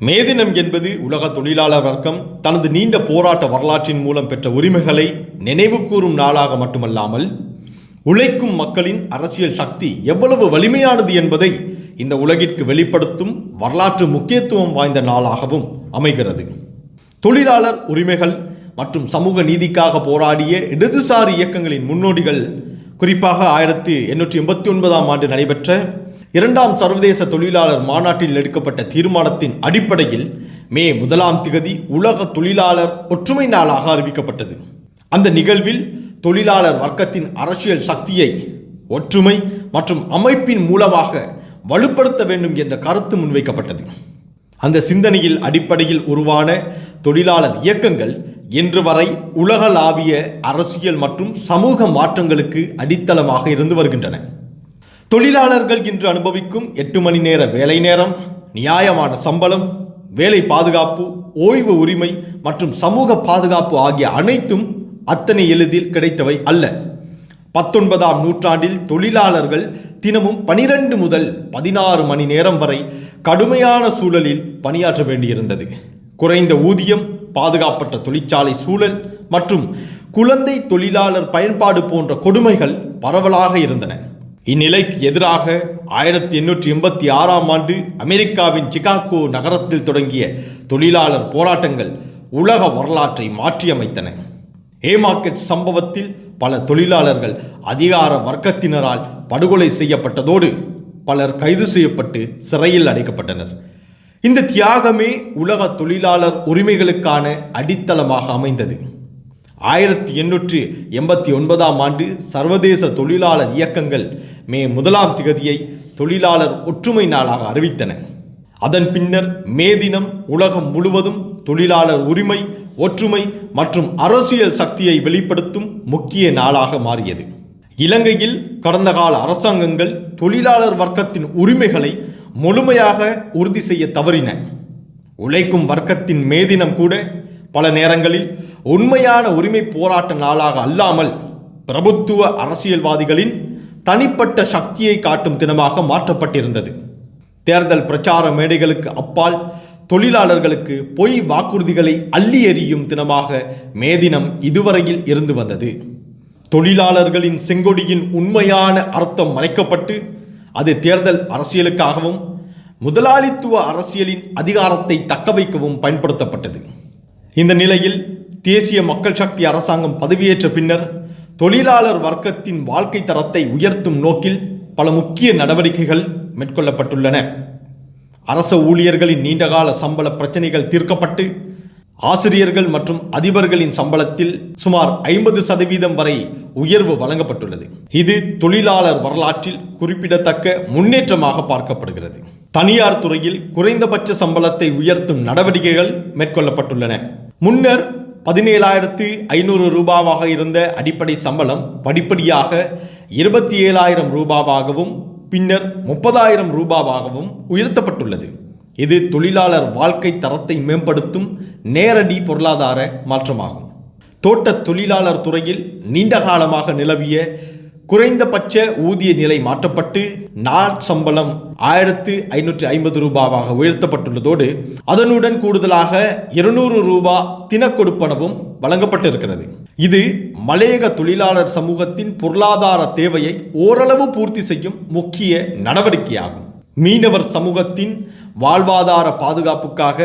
மே தினம் என்பது உலக தொழிலாளர் வர்க்கம் தனது நீண்ட போராட்ட வரலாற்றின் மூலம் பெற்ற உரிமைகளை நினைவு கூறும் நாளாக மட்டுமல்லாமல் உழைக்கும் மக்களின் அரசியல் சக்தி எவ்வளவு வலிமையானது என்பதை இந்த உலகிற்கு வெளிப்படுத்தும் வரலாற்று முக்கியத்துவம் வாய்ந்த நாளாகவும் அமைகிறது. தொழிலாளர் உரிமைகள் மற்றும் சமூக நீதிக்காக போராடிய இடதுசாரி இயக்கங்களின் முன்னோடிகள், குறிப்பாக 1889ஆம் ஆண்டு நடைபெற்ற இரண்டாம் சர்வதேச தொழிலாளர் மாநாட்டில் எடுக்கப்பட்ட தீர்மானத்தின் அடிப்படையில் மே 1 உலக தொழிலாளர் ஒற்றுமை நாளாக அறிவிக்கப்பட்டது. அந்த நிகழ்வில் தொழிலாளர் வர்க்கத்தின் அரசியல் சக்தியை ஒற்றுமை மற்றும் அமைப்பின் மூலமாக வலுப்படுத்த வேண்டும் என்ற கருத்து முன்வைக்கப்பட்டது. அந்த சிந்தனையில் அடிப்படையில் உருவான தொழிலாளர் இயக்கங்கள் இன்று வரை உலகளாவிய அரசியல் மற்றும் சமூக மாற்றங்களுக்கு அடித்தளமாக இருந்து வருகின்றன. தொழிலாளர்கள் இன்று அனுபவிக்கும் 8 மணி நேர வேலை நேரம், நியாயமான சம்பளம், வேலை பாதுகாப்பு, ஓய்வு உரிமை மற்றும் சமூக பாதுகாப்பு ஆகிய அனைத்தும் அத்தனை எளிதில் கிடைத்தவை அல்ல. 19ஆம் நூற்றாண்டில் தொழிலாளர்கள் தினமும் 12 முதல் 16 மணி நேரம் வரை கடுமையான சூழலில் பணியாற்ற வேண்டியிருந்தது. குறைந்த ஊதியம், பாதுகாப்பற்ற தொழிற்சாலை சூழல் மற்றும் குழந்தை தொழிலாளர் பயன்பாடு போன்ற கொடுமைகள் பரவலாக இருந்தன. இந்நிலைக்கு எதிராக 1886ஆம் ஆண்டு அமெரிக்காவின் சிகாகோ நகரத்தில் தொடங்கிய தொழிலாளர் போராட்டங்கள் உலக வரலாற்றை மாற்றியமைத்தன. ஏமார்க்கெட் சம்பவத்தில் பல தொழிலாளர்கள் அதிகார வர்க்கத்தினரால் படுகொலை செய்யப்பட்டதோடு பலர் கைது செய்யப்பட்டு சிறையில் அடைக்கப்பட்டனர். இந்த தியாகமே உலக தொழிலாளர் உரிமைகளுக்கான அடித்தளமாக அமைந்தது. 1889ஆம் ஆண்டு சர்வதேச தொழிலாளர் இயக்கங்கள் மே 1 தொழிலாளர் ஒற்றுமை நாளாக அறிவித்தன. அதன் பின்னர் மே தினம் உலகம் முழுவதும் தொழிலாளர் உரிமை, ஒற்றுமை மற்றும் அரசியல் சக்தியை வெளிப்படுத்தும் முக்கிய நாளாக மாறியது. இலங்கையில் கடந்த கால அரசாங்கங்கள் தொழிலாளர் வர்க்கத்தின் உரிமைகளை முழுமையாக உறுதி செய்ய தவறின. உழைக்கும் வர்க்கத்தின் மே தினம் கூட பல நேரங்களில் உண்மையான உரிமை போராட்ட நாளாக அல்லாமல் பிரபுத்துவ அரசியல்வாதிகளின் தனிப்பட்ட சக்தியை காட்டும் தினமாக மாற்றப்பட்டிருந்தது. தேர்தல் பிரச்சார மேடைகளுக்கு அப்பால் தொழிலாளர்களுக்கு பொய் வாக்குறுதிகளை அள்ளி எறியும் தினமாக மே தினம் இதுவரையில் இருந்து வந்தது. தொழிலாளர்களின் செங்கொடியின் உண்மையான அர்த்தம் மறைக்கப்பட்டு அது தேர்தல் அரசியலுக்காகவும் முதலாளித்துவ அரசியலின் அதிகாரத்தை தக்கவைக்கவும் பயன்படுத்தப்பட்டது. இந்த நிலையில் தேசிய மக்கள் சக்தி அரசாங்கம் பதவியேற்ற பின்னர் தொழிலாளர் வர்க்கத்தின் வாழ்க்கை தரத்தை உயர்த்தும் நோக்கில் பல முக்கிய நடவடிக்கைகள் மேற்கொள்ளப்பட்டுள்ளன. அரச ஊழியர்களின் நீண்டகால சம்பள பிரச்சனைகள் தீர்க்கப்பட்டு ஆசிரியர்கள் மற்றும் அதிபர்களின் சம்பளத்தில் சுமார் 50% வரை உயர்வு வழங்கப்பட்டுள்ளது. இது தொழிலாளர் வரலாற்றில் குறிப்பிடத்தக்க முன்னேற்றமாக பார்க்கப்படுகிறது. தனியார் துறையில் குறைந்தபட்ச சம்பளத்தை உயர்த்தும் நடவடிக்கைகள் மேற்கொள்ளப்பட்டுள்ளன. முன்னர் 17,500 ரூபாவாக இருந்த அடிப்படை சம்பளம் படிப்படியாக 27,000 ரூபாவாகவும் பின்னர் 30,000 ரூபாவாகவும் உயர்த்தப்பட்டுள்ளது. இது தொழிலாளர் வாழ்க்கை தரத்தை மேம்படுத்தும் நேரடி பொருளாதார மாற்றமாகும். தோட்ட தொழிலாளர் துறையில் நீண்ட காலமாக நிலவிய குறைந்தபட்ச ஊதிய நிலை மாற்றப்பட்டு நாள் சம்பளம் 1,550 ரூபாவாக உயர்த்தப்பட்டுள்ளதோடு அதனுடன் கூடுதலாக 200 ரூபாய் தினக்கொடுப்பனவும் வழங்கப்பட்டிருக்கிறது. இது மலையக தொழிலாளர் சமூகத்தின் பொருளாதார தேவையை ஓரளவு பூர்த்தி செய்யும் முக்கிய நடவடிக்கையாகும். மீனவர் சமூகத்தின் வாழ்வாதார பாதுகாப்புக்காக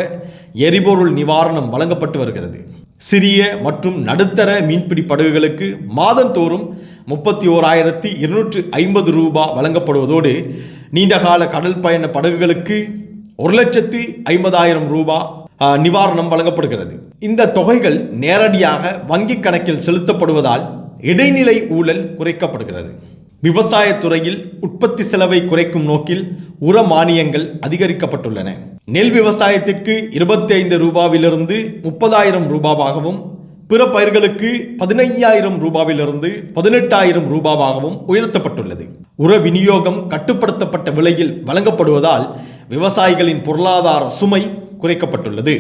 எரிபொருள் நிவாரணம் வழங்கப்பட்டு வருகிறது. சிறிய மற்றும் நடுத்தர மீன்பிடி படகுகளுக்கு மாதந்தோறும் 31,250 ரூபாய் வழங்கப்படுவதோடு நீண்டகால கடல் பயண படகுகளுக்கு 1,50,000 ரூபாய் நிவாரணம் வழங்கப்படுகிறது. இந்த தொகைகள் நேரடியாக வங்கி கணக்கில் செலுத்தப்படுவதால் இடைநிலை ஊழல் குறைக்கப்படுகிறது. விவசாயத்துறையில் உற்பத்தி செலவை குறைக்கும் நோக்கில் உர மானியங்கள் அதிகரிக்கப்பட்டுள்ளன. நெல் விவசாயத்திற்கு 25 ரூபாவிலிருந்து 30,000 ரூபாவாகவும் பிற பயிர்களுக்கு 15,000 ரூபாவிலிருந்து 18,000 ரூபாவாகவும் உயர்த்தப்பட்டுள்ளது. உர விநியோகம் கட்டுப்படுத்தப்பட்ட விலையில் வழங்கப்படுவதால் விவசாயிகளின் பொருளாதார சுமை குறைக்கப்பட்டுள்ளது.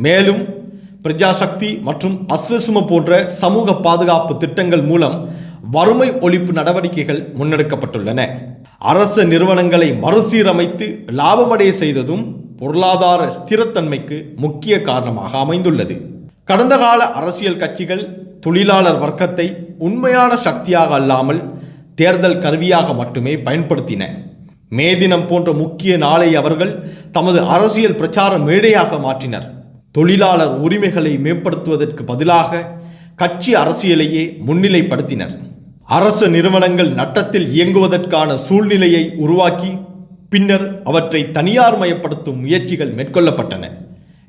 மேலும் பிரஜாசக்தி மற்றும் அஸ்வசும போன்ற சமூக பாதுகாப்பு திட்டங்கள் மூலம் வறுமை ஒழிப்பு நடவடிக்கைகள் முன்னெடுக்கப்பட்டுள்ளன. அரசு நிறுவனங்களை மறுசீரமைத்து லாபமடைய செய்ததும் பொருளாதார ஸ்திரத்தன்மைக்கு முக்கிய காரணமாக அமைந்துள்ளது. கடந்த கால அரசியல் கட்சிகள் தொழிலாளர் வர்க்கத்தை உண்மையான சக்தியாக அல்லாமல் தேர்தல் கருவியாக மட்டுமே பயன்படுத்தின. மே தினம் போன்ற முக்கிய நாளை அவர்கள் தமது அரசியல் பிரச்சார மேடையாக மாற்றினர். தொழிலாளர் உரிமைகளை மேம்படுத்துவதற்கு பதிலாக கட்சி அரசியலையே முன்னிலைப்படுத்தினர். அரசு நிறுவனங்கள் நட்டத்தில் இயங்குவதற்கான சூழ்நிலையை உருவாக்கி பின்னர் அவற்றை தனியார்மயப்படுத்தும் முயற்சிகள் மேற்கொள்ளப்பட்டன.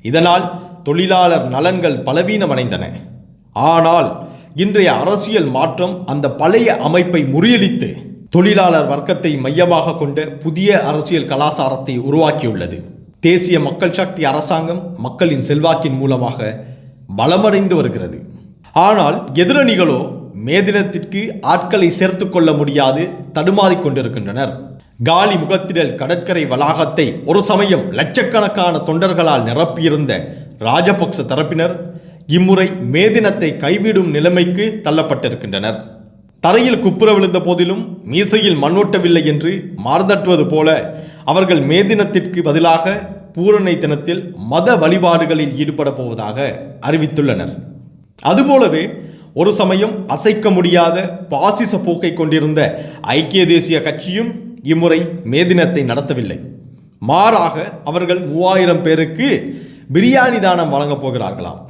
இதனால் தொழிலாளர் நலன்கள் பலவீனமடைந்தன. ஆனால் இன்றைய அரசியல் மாற்றம் அந்த பழைய அமைப்பை முறியடித்து தொழிலாளர் வர்க்கத்தை மையமாக கொண்ட புதிய அரசியல் கலாச்சாரத்தை உருவாக்கியுள்ளது. தேசிய மக்கள் சக்தி அரசாங்கம் மக்களின் செல்வாக்கின் மூலமாக பலமடைந்து வருகிறது. ஆனால் எதிரணிகளோ மே தினத்திற்கு ஆட்களை சேர்த்து கொள்ள முடியாது தடுமாறிக் கொண்டிருக்கின்றனர். காலி முகத்திடல் கடற்கரை வளாகத்தை ஒரு சமயம் லட்சக்கணக்கான தொண்டர்களால் நிரப்பியிருந்த ராஜபக்ச தரப்பினர் இம்முறை மே தினத்தை கைவிடும் நிலைமைக்கு தள்ளப்பட்டிருக்கின்றனர். தரையில் குப்புற விழுந்த போதிலும் மீசையில் மண்ணோட்டவில்லை என்று மார்தட்டுவது போல அவர்கள் மே தினத்திற்கு பதிலாக பூரணை தினத்தில் மத வழிபாடுகளில் ஈடுபட போவதாக அறிவித்துள்ளனர். அதுபோலவே ஒரு சமயம் அசைக்க முடியாத பாசிச போக்கை கொண்டிருந்த ஐக்கிய தேசிய கட்சியும் இம்முறை மே தினத்தை நடத்தவில்லை. மாறாக அவர்கள் 3000 பேருக்கு பிரியாணி தானம் வழங்கப் போகிறார்களாம்.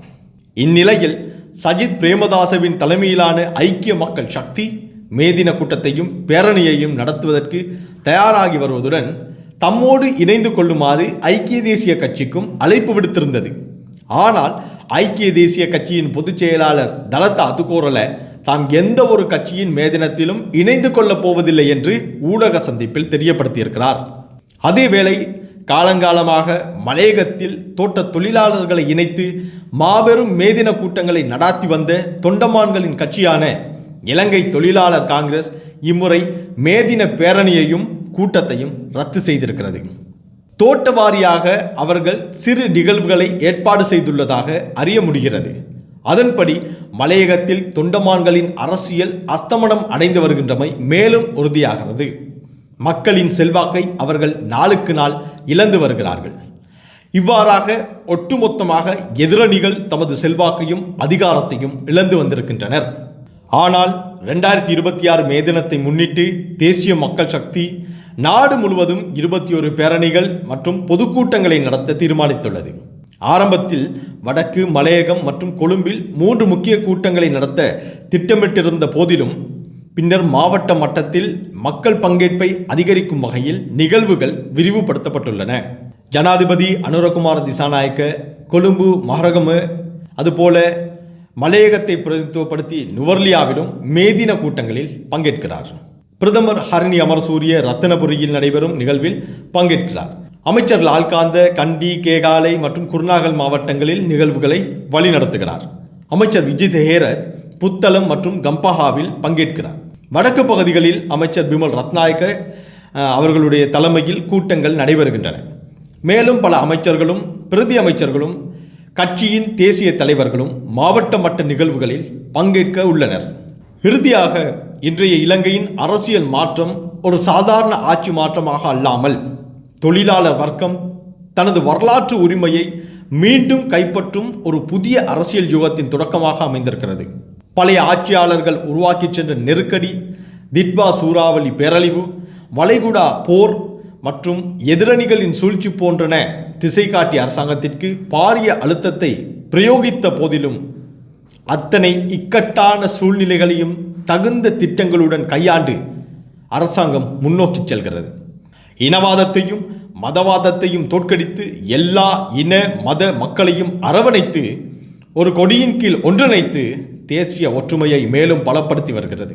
இந்நிலையில் சஜித் பிரேமதாசவின் தலைமையிலான ஐக்கிய மக்கள் சக்தி மே தின கூட்டத்தையும் பேரணியையும் நடத்துவதற்கு தயாராகி வருவதுடன் தம்மோடு இணைந்து கொள்ளுமாறு ஐக்கிய தேசிய கட்சிக்கும் அழைப்பு விடுத்திருந்தது. ஆனால் ஐக்கிய தேசிய கட்சியின் பொதுச் செயலாளர் தலத்த அதுகோரல தாம் எந்த ஒரு கட்சியின் மே தினத்திலும் இணைந்து கொள்ளப் போவதில்லை என்று ஊடக சந்திப்பில் தெரியப்படுத்தியிருக்கிறார். அதேவேளை காலங்காலமாக மலையகத்தில் தோட்ட தொழிலாளர்களை இணைத்து மாபெரும் மேதின கூட்டங்களை நடாத்தி வந்த தொண்டமான்களின் கட்சியான இலங்கை தொழிலாளர் காங்கிரஸ் இம்முறை மேதின பேரணியையும் கூட்டத்தையும் ரத்து செய்திருக்கிறது. தோட்ட வாரியாக அவர்கள் சிறு நிகழ்வுகளை ஏற்பாடு செய்துள்ளதாக அறிய முடிகிறது. அதன்படி மலையகத்தில் தொண்டமான்களின் அரசியல் அஸ்தமனம் அடைந்து வருகின்றமை மேலும் உறுதியாகிறது. மக்களின் செல்வாக்கை அவர்கள் நாளுக்கு நாள் இழந்து வருகிறார்கள். இவ்வாறாக ஒட்டுமொத்தமாக எதிரணிகள் தமது செல்வாக்கையும் அதிகாரத்தையும் இழந்து வந்திருக்கின்றனர். ஆனால் 2026 மே தினத்தை முன்னிட்டு தேசிய மக்கள் சக்தி நாடு முழுவதும் 21 பேரணிகள் மற்றும் பொதுக்கூட்டங்களை நடத்த தீர்மானித்துள்ளது. ஆரம்பத்தில் வடக்கு, மலையகம் மற்றும் கொழும்பில் 3 முக்கிய கூட்டங்களை நடத்த திட்டமிட்டிருந்த போதிலும் பின்னர் மாவட்ட மட்டத்தில் மக்கள் பங்கேற்பை அதிகரிக்கும் வகையில் நிகழ்வுகள் விரிவுபடுத்தப்பட்டுள்ளன. ஜனாதிபதி அனுரகுமார திசாநாயக்க கொழும்பு, மஹரகம அதுபோல மலையகத்தை பிரதிநிதித்துவப்படுத்தி நுவர்லியாவிலும் மேதின கூட்டங்களில் பங்கேற்கிறார். பிரதமர் ஹரிணி அமரசூரிய ரத்தினபுரியில் நடைபெறும் நிகழ்வில் பங்கேற்கிறார். அமைச்சர் லால்காந்த கண்டி, கேகாலை மற்றும் குருநாகல் மாவட்டங்களில் நிகழ்வுகளை வழிநடத்துகிறார். அமைச்சர் விஜித் ஹேர புத்தளம் மற்றும் கம்பஹாவில் பங்கேற்கிறார். வடக்கு பகுதிகளில் அமைச்சர் பிமல் ரத்நாயக்க அவர்களுடைய தலைமையில் கூட்டங்கள் நடைபெறுகின்றன. மேலும் பல அமைச்சர்களும் பிரதி அமைச்சர்களும் கட்சியின் தேசிய தலைவர்களும் மாவட்ட மட்ட நிகழ்வுகளில் பங்கேற்க உள்ளனர். இறுதியாக இன்றைய இலங்கையின் அரசியல் மாற்றம் ஒரு சாதாரண ஆட்சி மாற்றமாக அல்லாமல் தொழிலாளர் வர்க்கம் தனது வரலாற்று உரிமையை மீண்டும் கைப்பற்றும் ஒரு புதிய அரசியல் யுகத்தின் தொடக்கமாக அமைந்திருக்கிறது. பழைய ஆட்சியாளர்கள் உருவாக்கி சென்ற நெருக்கடி, திட்வா சூறாவளி பேரழிவு, வளைகுடா போர் மற்றும் எதிரணிகளின் சூழ்ச்சி போன்றன திசை காட்டிய அரசாங்கத்திற்கு பாரிய அழுத்தத்தை பிரயோகித்த போதிலும் அத்தனை இக்கட்டான சூழ்நிலைகளையும் தகுந்த திட்டங்களுடன் கையாண்டு அரசாங்கம் முன்னோக்கி செல்கிறது. இனவாதத்தையும் மதவாதத்தையும் தோற்கடித்து எல்லா இன மத மக்களையும் அரவணைத்து ஒரு கொடியின் கீழ் ஒன்றிணைத்து தேசிய ஒற்றுமையை மேலும் பலப்படுத்தி வருகிறது.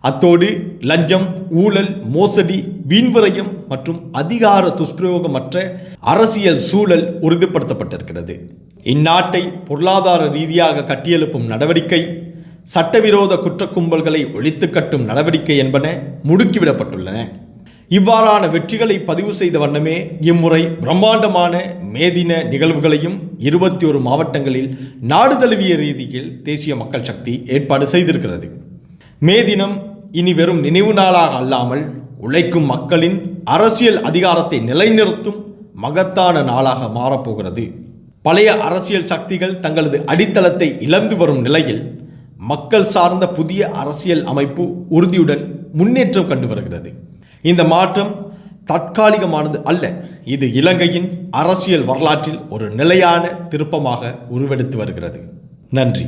அத்தோடு லஞ்சம், ஊழல், மோசடி, வீண்விரயம் மற்றும் அதிகார துஷ்பிரயோகமற்ற அரசியல் சூழல் உறுதிப்படுத்தப்பட்டிருக்கிறது. இந்நாட்டை பொருளாதார ரீதியாக கட்டியெழுப்பும் நடவடிக்கை, சட்டவிரோத குற்ற கும்பல்களை ஒழித்து கட்டும் நடவடிக்கை என்பன முடுக்கிவிடப்பட்டுள்ளன. இவ்வாறான வெற்றிகளை பதிவு செய்த வண்ணமே இம்முறை பிரம்மாண்டமான மேதின நிகழ்வுகளையும் 21 மாவட்டங்களில் நாடு தழுவிய ரீதியில் தேசிய மக்கள் சக்தி ஏற்பாடு செய்திருக்கிறது. மே தினம் இனி வெறும் நினைவு நாளாக அல்லாமல் உழைக்கும் மக்களின் அரசியல் அதிகாரத்தை நிலைநிறுத்தும் மகத்தான நாளாக மாறப்போகிறது. பழைய அரசியல் சக்திகள் தங்களது அடித்தளத்தை இழந்து வரும் நிலையில் மக்கள் சார்ந்த புதிய அரசியல் அமைப்பு உறுதியுடன் முன்னேற்றம் கண்டு வருகிறது. இந்த மாற்றம் தற்காலிகமானது அல்ல. இது இலங்கையின் அரசியல் வரலாற்றில் ஒரு நிலையான திருப்பமாக உருவெடுத்து வருகிறது. நன்றி.